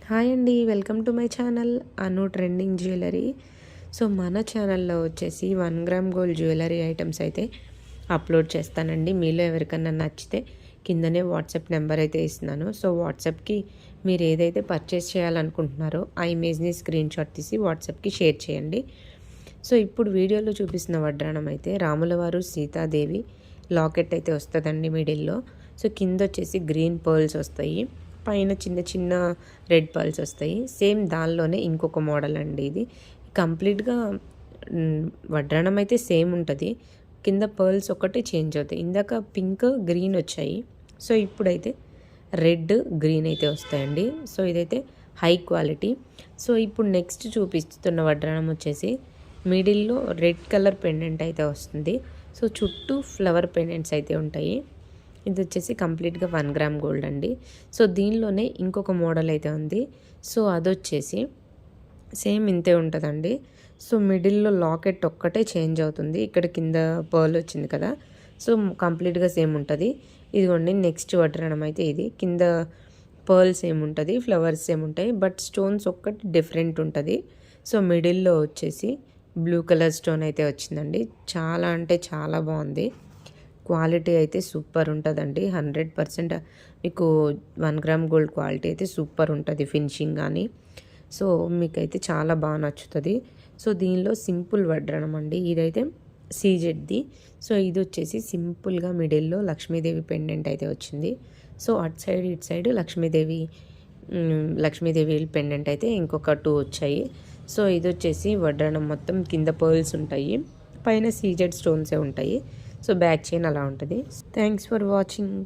Hi అండి, welcome to my channel Anu trending jewellery. So మన ఛానల్లో వచ్చేసి 1 గ్రామ్ గోల్డ్ జ్యువెలరీ ఐటమ్స్ అయితే అప్లోడ్ చేస్తానండి. మీలో ఎవరికన్నా నచ్చితే కిందనే వాట్సాప్ నెంబర్ అయితే ఇస్తున్నాను. సో వాట్సాప్కి మీరు ఏదైతే పర్చేస్ చేయాలనుకుంటున్నారో ఆ ఇమేజ్ని స్క్రీన్ షాట్ తీసి వాట్సాప్కి షేర్ చేయండి. సో ఇప్పుడు వీడియోలో చూపిస్తున్న వడ్రాణం అయితే రాములవారు సీతాదేవి లాకెట్ అయితే వస్తుందండి మిడిల్లో. సో కింద వచ్చేసి గ్రీన్ పర్ల్స్ వస్తాయి, పైన చిన్న చిన్న రెడ్ పర్ల్స్ వస్తాయి. సేమ్ దానిలోనే ఇంకొక మోడల్ అండి ఇది. కంప్లీట్గా వడ్రాణం అయితే సేమ్ ఉంటుంది, కింద పర్ల్స్ ఒకటి చేంజ్ అవుతాయి. ఇందాక పింక్ గ్రీన్ వచ్చాయి, సో ఇప్పుడైతే రెడ్ గ్రీన్ అయితే వస్తాయండి. సో ఇదైతే హై క్వాలిటీ. సో ఇప్పుడు నెక్స్ట్ చూపిస్తున్న వడ్రాణం వచ్చేసి మిడిల్లో రెడ్ కలర్ పెండెంట్ అయితే వస్తుంది. సో చుట్టూ ఫ్లవర్ పెండెంట్స్ అయితే ఉంటాయి. ఇది వచ్చేసి కంప్లీట్గా 1 గ్రామ్ గోల్డ్ అండి. సో దీనిలోనే ఇంకొక మోడల్ అయితే ఉంది. సో అదొచ్చేసి సేమ్ ఇంతే ఉంటుందండి. సో మిడిల్లో లాకెట్ ఒక్కటే చేంజ్ అవుతుంది, ఇక్కడ కింద పర్ల్ వచ్చింది కదా. సో కంప్లీట్గా సేమ్ ఉంటుంది. ఇదిగోండి నెక్స్ట్ వడ్రాణం అయితే ఇది. కింద పర్ల్ సేమ్ ఉంటుంది, ఫ్లవర్స్ సేమ్ ఉంటాయి, బట్ స్టోన్స్ ఒక్కటి డిఫరెంట్ ఉంటుంది. సో మిడిల్లో వచ్చేసి బ్లూ కలర్ స్టోన్ అయితే వచ్చిందండి. చాలా అంటే చాలా బాగుంది. క్వాలిటీ అయితే సూపర్ ఉంటుందండి. 100% మీకు 1 గ్రామ్ గోల్డ్ క్వాలిటీ అయితే సూపర్ ఉంటుంది, ఫినిషింగ్ కానీ. సో మీకైతే చాలా బాగా నచ్చుతుంది. సో దీనిలో సింపుల్ వడ్రాణం అండి ఇదైతే, సీజెడ్ది. సో ఇది వచ్చేసి సింపుల్గా మిడిల్లో లక్ష్మీదేవి పెండెంట్ అయితే వచ్చింది. సో అటు సైడ్ ఇటు సైడ్ లక్ష్మీదేవి పెండెంట్ అయితే ఇంకొక 2 వచ్చాయి. సో ఇది వచ్చేసి వడ్రాణం మొత్తం కింద పర్ల్స్ ఉంటాయి, పైన సీజెడ్ స్టోన్సే ఉంటాయి. సో బ్యాక్ చైన్ అలా ఉంటుంది. Thanks for watching.